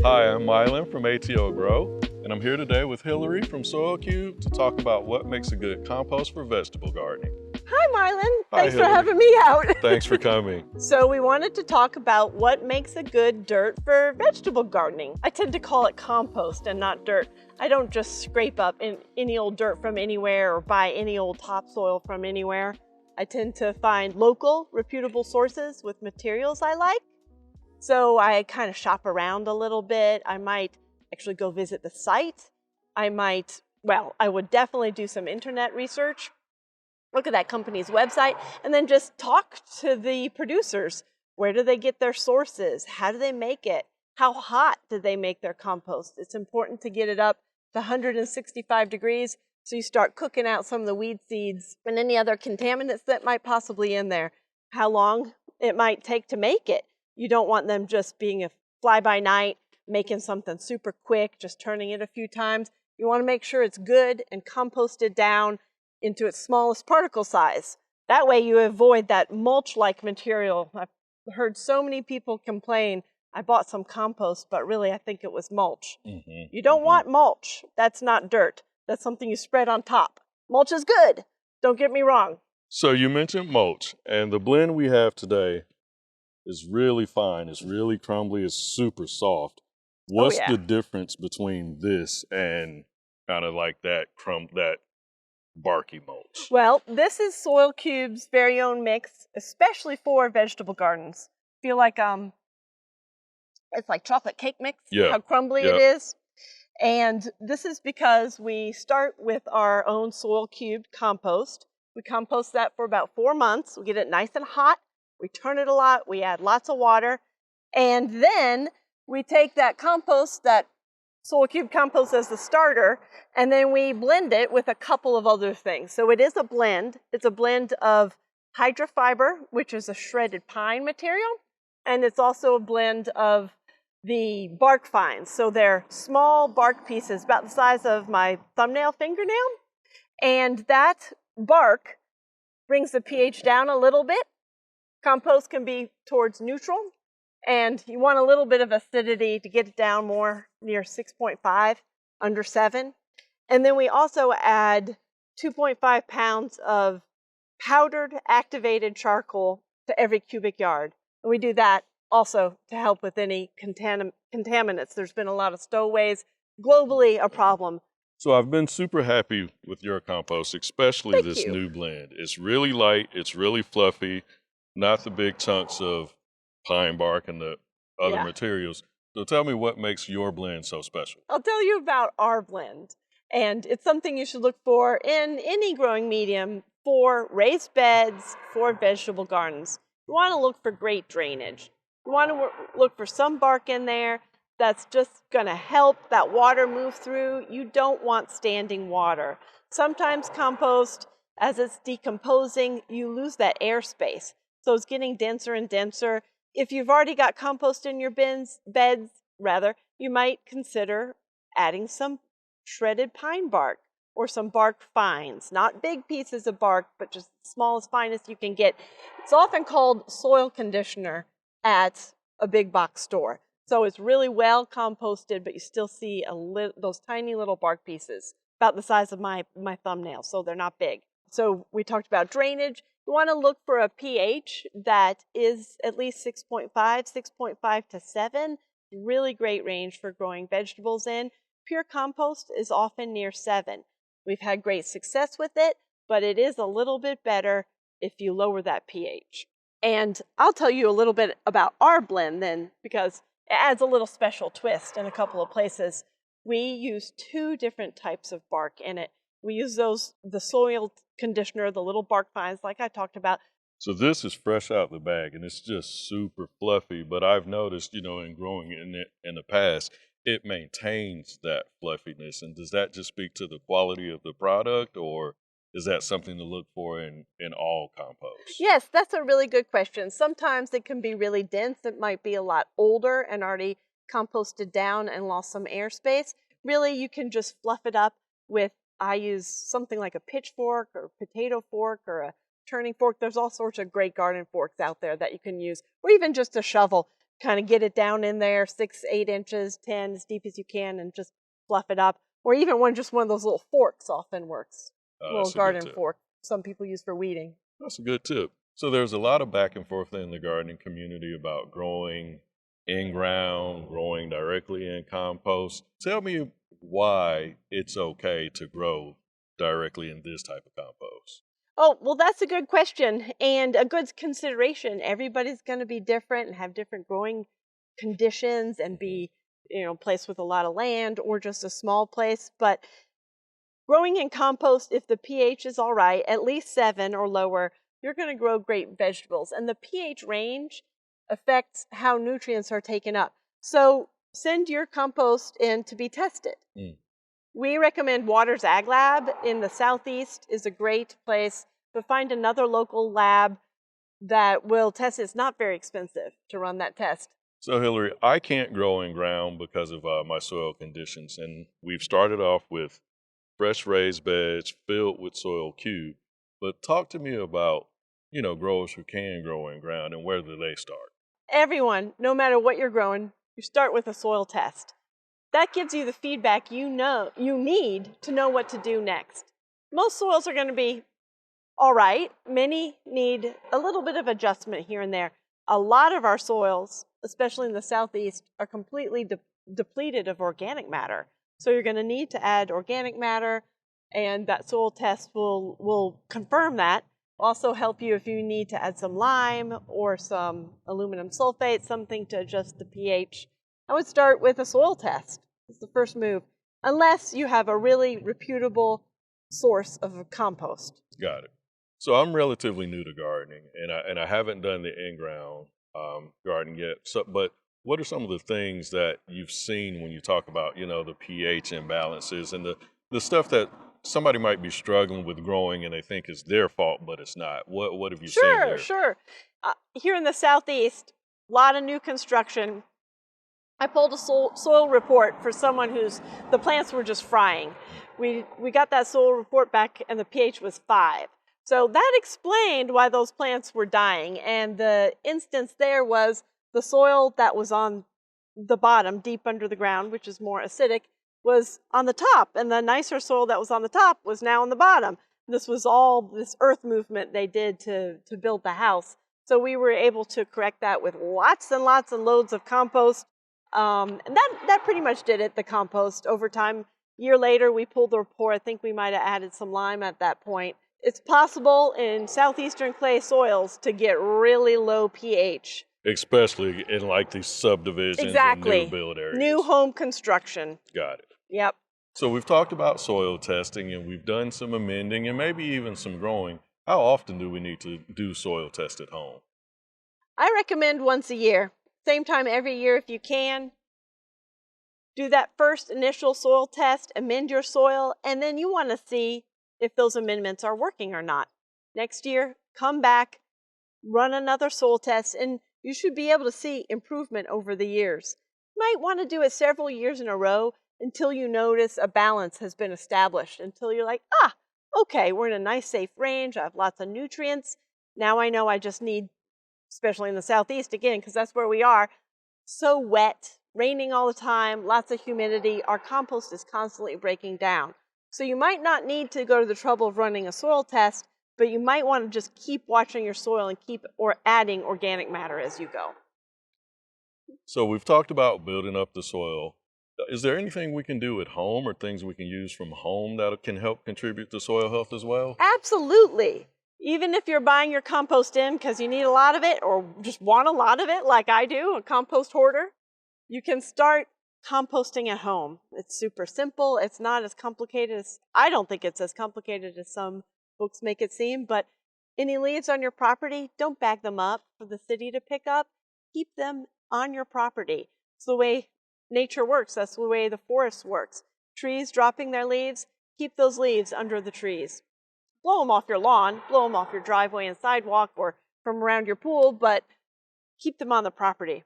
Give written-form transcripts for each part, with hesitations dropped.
Hi, I'm Milan from ATO Grow, and I'm here today with Hillary from Soil Cube to talk about what makes a good compost for vegetable gardening. Hi, Marlon. Hi, Thanks for Hillary. having me out. Thanks for coming. So we wanted to talk about what makes a good dirt for vegetable gardening. I tend to call it compost and not dirt. I don't just scrape up any old dirt from anywhere or buy any old topsoil from anywhere. I tend to find local, reputable sources with materials I like. So I kind of shop around a little bit. I might actually go visit the site. I would definitely do some internet research, look at that company's website, and then just talk to the producers. Where do they get their sources? How do they make it? How hot do they make their compost? It's important to get it up to 165 degrees so you start cooking out some of the weed seeds and any other contaminants that might possibly in there. How long it might take to make it. You don't want them just being a fly-by-night, making something super quick, just turning it a few times. You want to make sure it's good and composted down into its smallest particle size. That way you avoid that mulch-like material. I've heard so many people complain, I bought some compost, but really I think it was mulch. You don't want mulch. That's not dirt. That's something you spread on top. Mulch is good. Don't get me wrong. So you mentioned mulch, and the blend we have today is really fine. It's really crumbly. It's super soft. What's the difference between this and kind of like that barky mulch? Well, this is Soil Cube's very own mix, especially for vegetable gardens. Feel like it's like chocolate cake mix, how crumbly it is. And this is because we start with our own Soil Cube compost. We compost that for about 4 months. We get it nice and hot. We turn it a lot. We add lots of water. And then we take that compost, that Soil Cube compost as the starter, and then we blend it with a couple of other things. So it is a blend. It's a blend of hydrofiber, which is a shredded pine material, and it's also a blend of the bark fines. So they're small bark pieces about the size of my thumbnail fingernail, and that bark brings the pH down a little bit. Compost can be towards neutral, and you want a little bit of acidity to get it down more near 6.5, under 7. And then we also add 2.5 pounds of powdered activated charcoal to every cubic yard. And we do that also to help with any contaminants. There's been a lot of stowaways, globally a problem. So I've been super happy with your compost, especially Thank this you. new blend. It's really light, it's really fluffy, not the big chunks of pine bark and the other materials. So tell me what makes your blend so special. I'll tell you about our blend. And it's something you should look for in any growing medium for raised beds, for vegetable gardens. You want to look for great drainage. You want to look for some bark in there that's just going to help that water move through. You don't want standing water. Sometimes compost, as it's decomposing, you lose that airspace. So it's getting denser and denser. If you've already got compost in your beds, you might consider adding some shredded pine bark or some bark fines. Not big pieces of bark, but just the smallest, finest you can get. It's often called soil conditioner at a big box store. So it's really well composted, but you still see those tiny little bark pieces, about the size of my thumbnail, so they're not big. So we talked about drainage. You want to look for a pH that is at least 6.5 to 7. Really great range for growing vegetables in. Pure compost is often near 7. We've had great success with it, but it is a little bit better if you lower that pH. And I'll tell you a little bit about our blend then, because it adds a little special twist in a couple of places. We use 2 different types of bark in it. We use the soil conditioner, the little bark fines like I talked about. So this is fresh out the bag and it's just super fluffy, but I've noticed, in growing in the past, it maintains that fluffiness. And does that just speak to the quality of the product, or is that something to look for in all compost? Yes, that's a really good question. Sometimes it can be really dense. It might be a lot older and already composted down and lost some airspace. Really, you can just fluff it up with, I use something like a pitchfork or potato fork or a turning fork. There's all sorts of great garden forks out there that you can use, or even just a shovel kind of get it down in there, 6, 8 inches, 10, as deep as you can, and just fluff it up. Or even just one of those little forks often works. Little That's a good garden tip. fork some people use for weeding. That's a good tip. So there's a lot of back and forth in the gardening community about growing in ground, growing directly in compost. Tell me why it's okay to grow directly in this type of compost. Oh, well, that's a good question and a good consideration. Everybody's going to be different and have different growing conditions and be, placed with a lot of land or just a small place. But growing in compost, if the pH is all right, at least 7 or lower, you're going to grow great vegetables. And the pH range affects how nutrients are taken up. So send your compost in to be tested. Mm. We recommend Waters Ag Lab in the Southeast is a great place, but find another local lab that will test it. It's not very expensive to run that test. So Hillary, I can't grow in ground because of my soil conditions. And we've started off with fresh raised beds filled with soil cube. But talk to me about, growers who can grow in ground and where do they start? Everyone, no matter what you're growing, you start with a soil test. That gives you the feedback you need to know what to do next. Most soils are going to be all right. Many need a little bit of adjustment here and there. A lot of our soils, especially in the Southeast, are completely depleted of organic matter. So you're going to need to add organic matter, and that soil test will confirm that. Also help you if you need to add some lime or some aluminum sulfate, something to adjust the pH. I would start with a soil test. It's the first move, unless you have a really reputable source of compost. Got it. So I'm relatively new to gardening, and I haven't done the in-ground garden yet. So, but what are some of the things that you've seen when you talk about, the pH imbalances and the stuff that somebody might be struggling with growing and they think is their fault, but it's not? What have you seen there? Sure. Here in the Southeast, a lot of new construction. I pulled a soil report for someone the plants were just frying. We got that soil report back and the pH was 5. So that explained why those plants were dying. And the instance there was the soil that was on the bottom, deep under the ground, which is more acidic, was on the top. And the nicer soil that was on the top was now on the bottom. This was all this earth movement they did to build the house. So we were able to correct that with lots and lots and loads of compost. And that pretty much did it, the compost. Over time, a year later, we pulled the report. I think we might have added some lime at that point. It's possible in southeastern clay soils to get really low pH. Especially in like these subdivisions Exactly. and new build areas. New home construction. Got it. Yep. So we've talked about soil testing and we've done some amending and maybe even some growing. How often do we need to do soil test at home? I recommend once a year. Same time every year if you can. Do that first initial soil test, amend your soil, and then you want to see if those amendments are working or not. Next year, come back, run another soil test, and you should be able to see improvement over the years. You might want to do it several years in a row until you notice a balance has been established, until you're like, okay, we're in a nice safe range, I have lots of nutrients. Now I know I just need, especially in the Southeast again, because that's where we are, so wet, raining all the time, lots of humidity, our compost is constantly breaking down. So you might not need to go to the trouble of running a soil test, but you might want to just keep watching your soil and keep adding organic matter as you go. So we've talked about building up the soil. Is there anything we can do at home or things we can use from home that can help contribute to soil health as well? Absolutely. Even if you're buying your compost in because you need a lot of it or just want a lot of it like I do, a compost hoarder, you can start composting at home. It's super simple. It's not as complicated as, I don't think it's as complicated as some books make it seem, but any leaves on your property, don't bag them up for the city to pick up. Keep them on your property. It's the way nature works. That's the way the forest works. Trees dropping their leaves, keep those leaves under the trees. Blow them off your lawn, blow them off your driveway and sidewalk or from around your pool, but keep them on the property.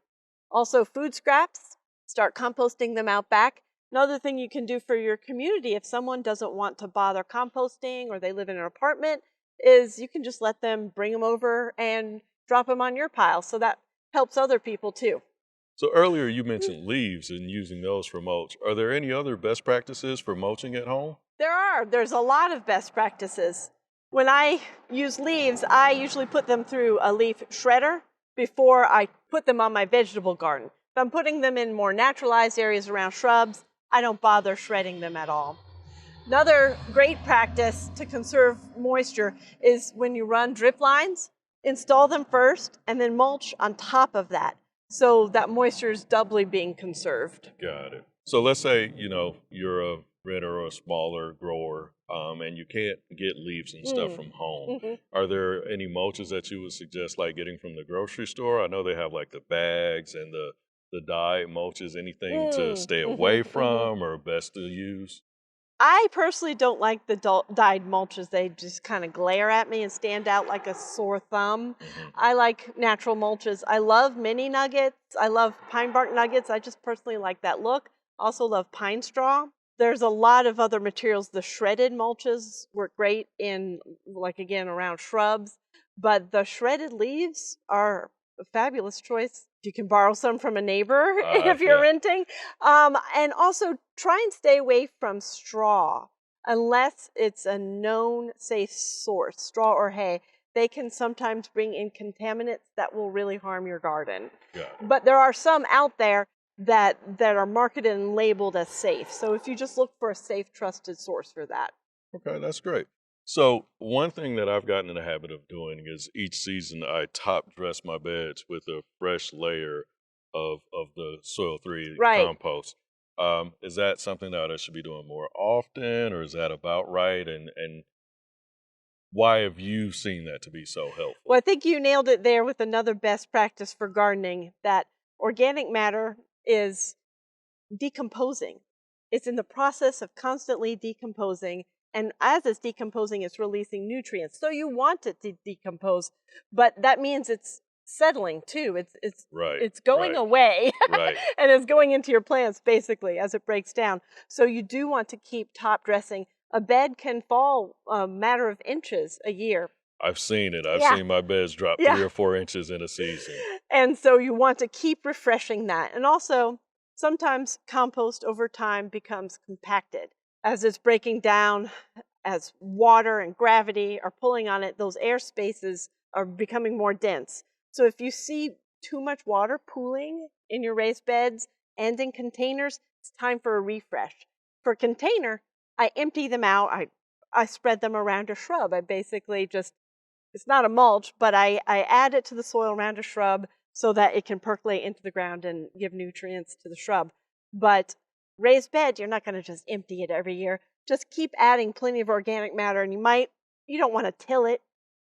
Also, food scraps, start composting them out back. Another thing you can do for your community, if someone doesn't want to bother composting or they live in an apartment, is you can just let them bring them over and drop them on your pile. So that helps other people too. So earlier you mentioned leaves and using those for mulch. Are there any other best practices for mulching at home? There's a lot of best practices. When I use leaves, I usually put them through a leaf shredder before I put them on my vegetable garden. If I'm putting them in more naturalized areas around shrubs, I don't bother shredding them at all. Another great practice to conserve moisture is when you run drip lines, install them first and then mulch on top of that, so that moisture is doubly being conserved. Got it. So let's say, you're a renter or a smaller grower, and you can't get leaves and stuff Mm. from home. Mhm. Are there any mulches that you would suggest, like getting from the grocery store? I know they have like the bags and the dye mulches. Anything to Mm. stay away Mhm. Mhm. from or best to use? I personally don't like the dyed mulches. They just kind of glare at me and stand out like a sore thumb. Hmm. I like natural mulches. I love mini nuggets. I love pine bark nuggets. I just personally like that look. Also love pine straw. There's a lot of other materials. The shredded mulches work great in, like, again, around shrubs, but the shredded leaves are a fabulous choice. You can borrow some from a neighbor if you're Yeah, renting. And also try and stay away from straw unless it's a known safe source, straw or hay. They can sometimes bring in contaminants that will really harm your garden. got it. But there are some out there that are marketed and labeled as safe. So if you just look for a safe, trusted source for that. Okay, that's great. So one thing that I've gotten in the habit of doing is each season I top dress my beds with a fresh layer of the soil 3 Right. compost. Is that something that I should be doing more often, or is that about right? And why have you seen that to be so Well, helpful? I think you nailed it there with another best practice for gardening, that organic matter is decomposing. It's in the process of constantly decomposing. And as it's decomposing, it's releasing nutrients. So you want it to decompose, but that means it's settling too. Right, It's going right, away right. and it's going into your plants basically as it breaks down. So you do want to keep top dressing. A bed can fall a matter of inches a year. I've seen it. I've Yeah, seen my beds drop yeah. 3 or 4 inches in a season. And so you want to keep refreshing that. And also, sometimes compost over time becomes compacted. As it's breaking down, as water and gravity are pulling on it, those air spaces are becoming more dense. So if you see too much water pooling in your raised beds and in containers, it's time for a refresh. For a container, I empty them out. I spread them around a shrub. I basically just, it's not a mulch, but I add it to the soil around a shrub so that it can percolate into the ground and give nutrients to the shrub. But raised bed, you're not going to just empty it every year. Just keep adding plenty of organic matter, and you don't want to till it.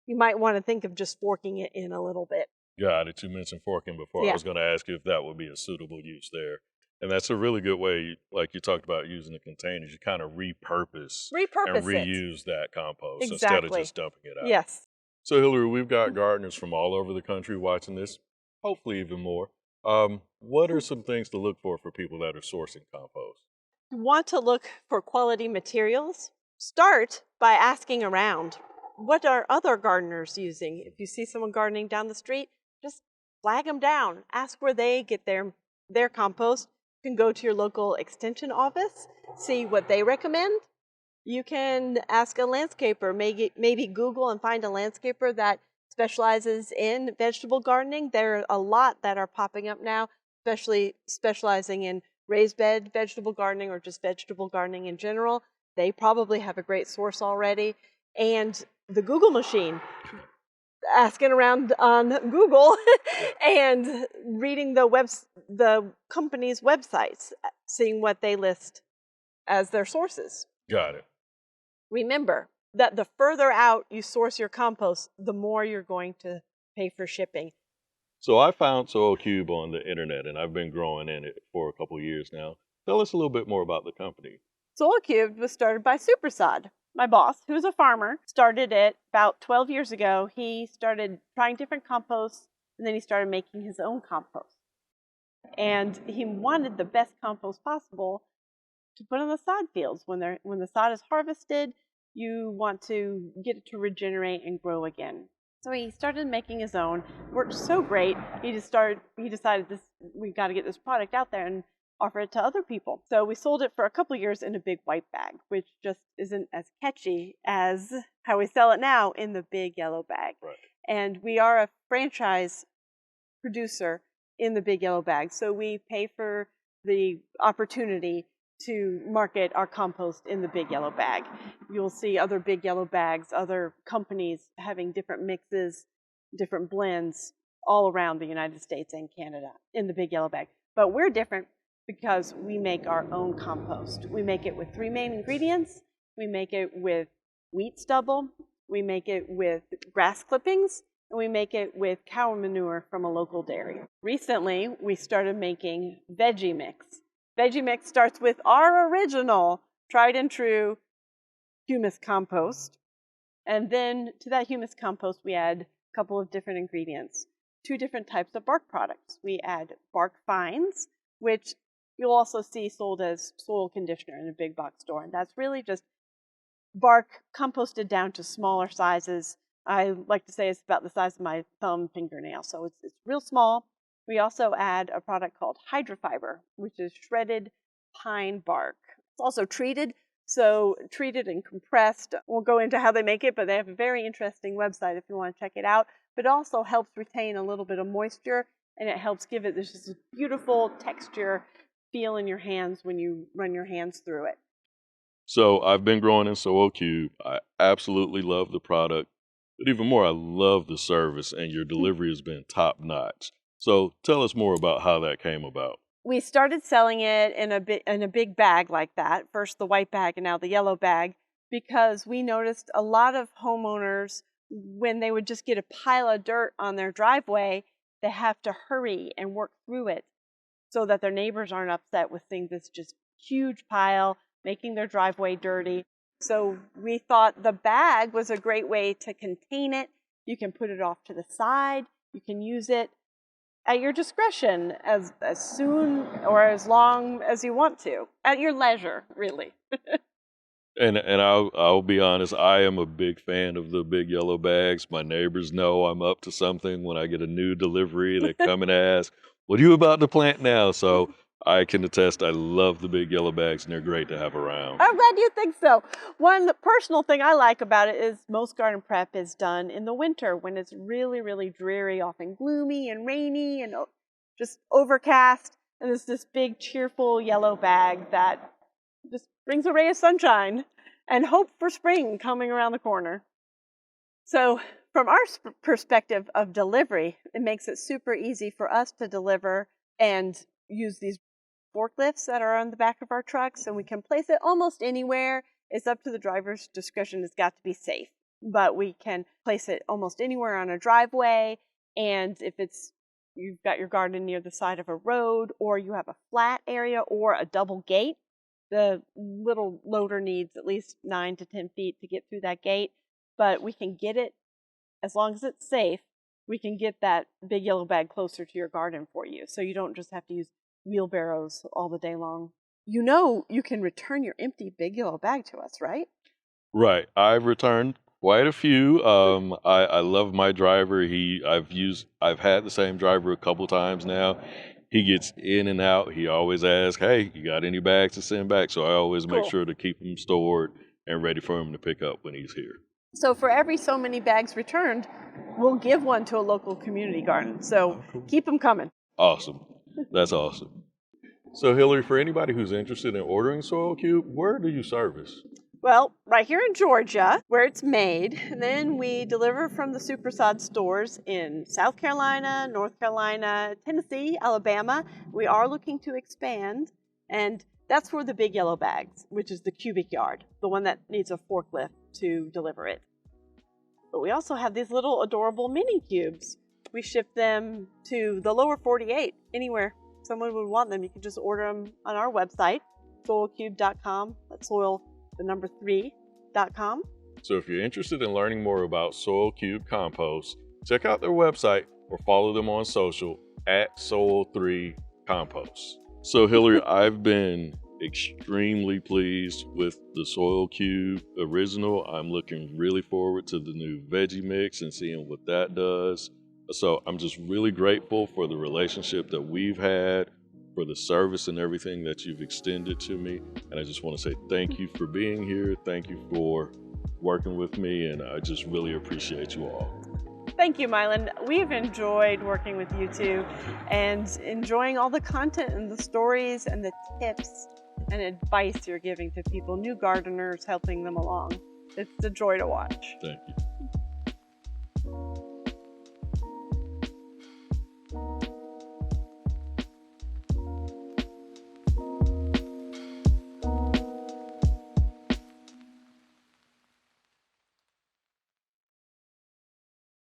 You might want to think of just forking it in a little bit. Got it. You mentioned forking before. I Yeah, was going to ask you if that would be a suitable use there. And that's a really good way, like you talked about using the containers, you kind of repurpose and repurpose it. reuse that compost instead of Exactly. just dumping it out. Yes. So, Hillary, we've got gardeners from all over the country watching this, hopefully even more. What are some things to look for people that are sourcing compost? You want to look for quality materials? Start by asking around. What are other gardeners using? If you see someone gardening down the street, just flag them down. Ask where they get their compost. You can go to your local extension office, see what they recommend. You can ask a landscaper, maybe Google and find a landscaper that specializes in vegetable gardening. There are a lot that are popping up now, especially specializing in raised bed vegetable gardening or just vegetable gardening in general. They probably have a great source already. And the Google machine, asking around on Google Yeah, and reading the company's websites, seeing what they list as their sources. got it. Remember that the further out you source your compost, the more you're going to pay for shipping. So, I found Soil Cube on the internet and I've been growing in it for a couple of years now. Tell us a little bit more about the company. Soil Cubed was started by Supersod. My boss, who's a farmer, started it about 12 years ago. He started trying different composts and then he started making his own compost. And he wanted the best compost possible to put on the sod fields. When the sod is harvested, you want to get it to regenerate and grow again. So he started making his own. Worked so great. He decided we've got to get this product out there and offer it to other people. So we sold it for a couple years in a big white bag, which just isn't as catchy as how we sell it now in the big yellow bag. Right. And we are a franchise producer in the big yellow bag. So we pay for the opportunity to market our compost in the big yellow bag. You'll see other big yellow bags, other companies having different mixes, different blends all around the United States and Canada in the big yellow bag. But we're different because we make our own compost. We make it with 3 main ingredients. We make it with wheat stubble, we make it with grass clippings, and we make it with cow manure from a local dairy. Recently, we started making veggie mix. Veggie mix starts with our original tried and true humus compost. And then to that humus compost, we add a couple of different ingredients, 2 different types of bark products. We add bark fines, which you'll also see sold as soil conditioner in a big box store. And that's really just bark composted down to smaller sizes. I like to say it's about the size of my thumb fingernail, so it's real small. We also add a product called hydrofiber, which is shredded pine bark. It's also treated, so treated and compressed. We'll go into how they make it, but they have a very interesting website if you want to check it out. But it also helps retain a little bit of moisture, and it helps give it this beautiful texture feel in your hands when you run your hands through it. So I've been growing in Soil Cube. I absolutely love the product, but even more, I love the service, and your delivery has been top notch. So tell us more about how that came about. We started selling it in a big bag like that, first the white bag and now the yellow bag, because we noticed a lot of homeowners, when they would just get a pile of dirt on their driveway, they have to hurry and work through it so that their neighbors aren't upset with seeing this just huge pile making their driveway dirty. So we thought the bag was a great way to contain it. You can put it off to the side. You can use it at your discretion as soon or as long as you want to, at your leisure, really. And I'll be honest, I am a big fan of the big yellow bags. My neighbors know I'm up to something when I get a new delivery. They come and ask, "What are you about to plant now?" So I can attest, I love the big yellow bags, and they're great to have around. I'm glad you think so. One personal thing I like about it is most garden prep is done in the winter when it's really, really dreary, often gloomy and rainy and just overcast. And it's this big, cheerful yellow bag that just brings a ray of sunshine and hope for spring coming around the corner. So from our perspective of delivery, it makes it super easy for us to deliver and use these forklifts that are on the back of our trucks, and we can place it almost anywhere. It's up to the driver's discretion. It's got to be safe, but we can place it almost anywhere on a driveway. And if you've got your garden near the side of a road, or you have a flat area or a double gate, the little loader needs at least 9 to 10 feet to get through that gate, but we can get it, as long as it's safe, we can get that big yellow bag closer to your garden for you. So you don't just have to use wheelbarrows all the day long. You know you can return your empty big yellow bag to us, right? Right. I've returned quite a few. I love my driver. I've had the same driver a couple times now. He gets in and out. He always asks, "Hey, you got any bags to send back?" So I always make Cool. sure to keep them stored and ready for him to pick up when he's here. So for every so many bags returned, we'll give one to a local community garden. So keep them coming. Awesome. That's awesome. So Hillary, for anybody who's interested in ordering Soil Cube, where do you service? Well, right here in Georgia, where it's made, and then we deliver from the Supersod stores in South Carolina, North Carolina, Tennessee, Alabama. We are looking to expand, and that's for the big yellow bags, which is the cubic yard, the one that needs a forklift to deliver it. But we also have these little adorable mini cubes. We ship them to the lower 48, anywhere someone would want them. You can just order them on our website, soilcube.com. That's soil, the number 3.com. So if you're interested in learning more about Soil Cube Compost, check out their website or follow them on social at Soil3Compost. So Hillary, I've been extremely pleased with the Soil Cube original. I'm looking really forward to the new veggie mix and seeing what that does. So I'm just really grateful for the relationship that we've had, for the service and everything that you've extended to me. And I just want to say thank you for being here. Thank you for working with me. And I just really appreciate you all. Thank you, Milan. We've enjoyed working with you two and enjoying all the content and the stories and the tips and advice you're giving to people, new gardeners, helping them along. It's a joy to watch. Thank you.